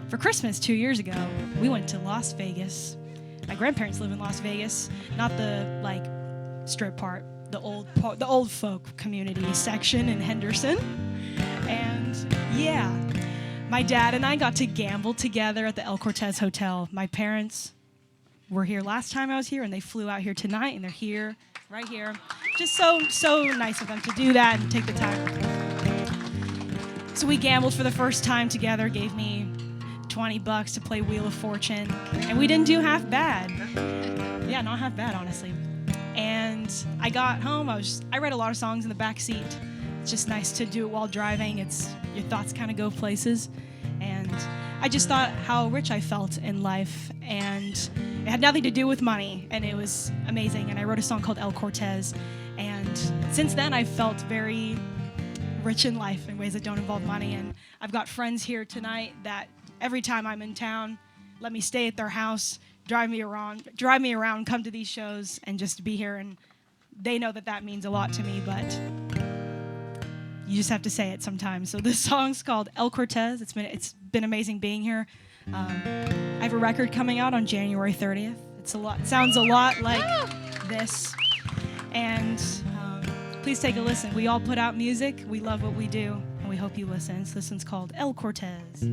For Christmas 2 years ago, we went to Las Vegas. My grandparents live in Las Vegas, not the like strip part, the old folk community section in Henderson. And yeah, my dad and I got to gamble together at the El Cortez Hotel. My parents were here last time I was here, and they flew out here tonight, and they're here, right here. Just so nice of them to do that and take the time. So we gambled for the first time together, gave me $20 to play Wheel of Fortune, and we didn't do half bad. Yeah, not half bad, honestly. And I got home, I read a lot of songs in the back seat. It's just nice to do it while driving. Your thoughts kind of go places. And I just thought how rich I felt in life, and it had nothing to do with money, and it was amazing. And I wrote a song called El Cortez, and since then I've felt very rich in life in ways that don't involve money. And I've got friends here tonight that every time I'm in town, let me stay at their house, drive me around, come to these shows, and just be here. And they know that means a lot to me, but you just have to say it sometimes. So this song's called El Cortez. It's been amazing being here. I have a record coming out on January 30th. It sounds a lot like this. And please take a listen. We all put out music. We love what we do, and we hope you listen. So this one's called El Cortez.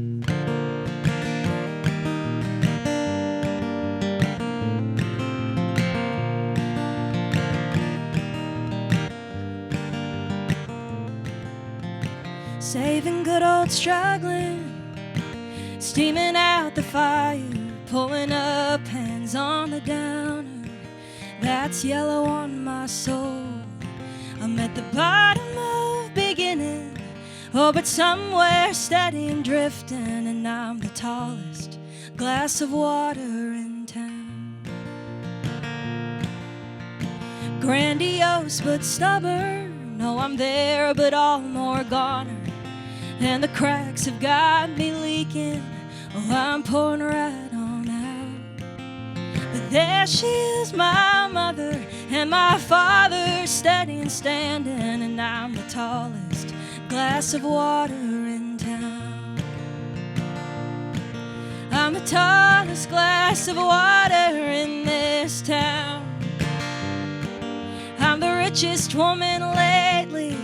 Saving good old strugglin, steaming out the fire, pulling up hands on the downer. That's yellow on my soul. I'm at the bottom of beginning, oh, but somewhere steady and drifting, and I'm the tallest glass of water in town. Grandiose but stubborn, no, I'm there but all more goner. And the cracks have got me leaking, oh, I'm pouring right on out. But there she is, my mother, and my father steady and standing, and I'm the tallest glass of water in town. I'm the tallest glass of water in this town. I'm the richest woman lately,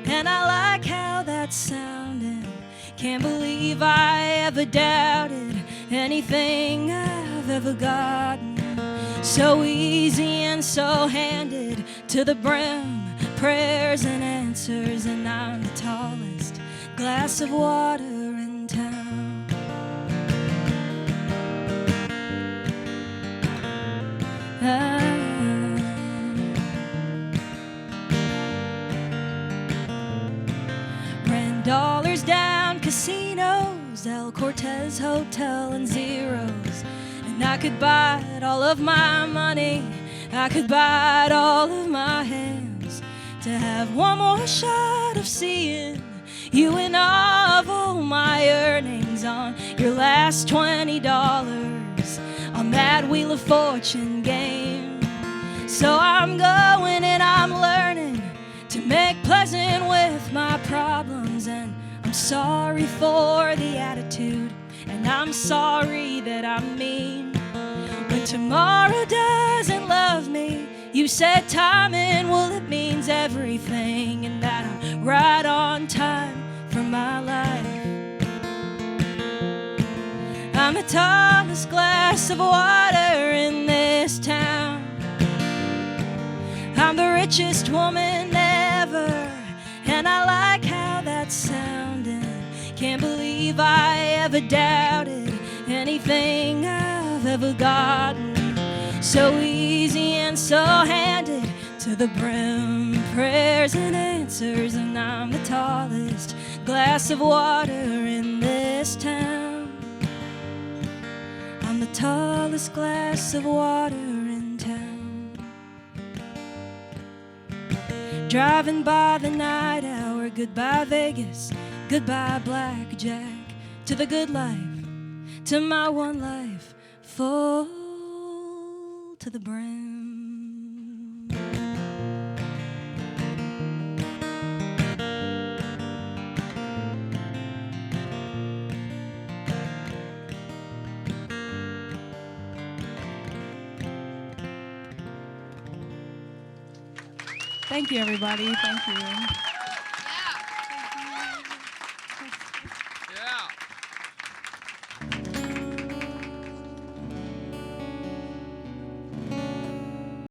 and I like how that's sounding. Can't believe I ever doubted anything I've ever gotten. So easy and so handed to the brim, prayers and answers, and I'm the tallest glass of water in town. Ran dollars down casinos, El Cortez Hotel and zeros. And I could buy it all of my money, I could buy it all of my hands, to have one more shot of seeing you in all my earnings on your last $20 on that Wheel of Fortune game. So I'm going and I'm learning to make pleasant with my problems, and I'm sorry for the attitude, and I'm sorry that I'm mean. When tomorrow doesn't love me, you said timing, well, it means everything, and that I'm right on time for my life. I'm the tallest glass of water in this town. I'm the richest woman ever, and I like how that's sounding. Can't believe I ever doubted anything I've ever gotten. So easy and so handed to the brim, prayers and answers, and I'm the tallest glass of water in this town. I'm the tallest glass of water in town. Driving by the night hour, goodbye Vegas, goodbye blackjack, to the good life, to my one life, full to the brim. Thank you, everybody. Thank you.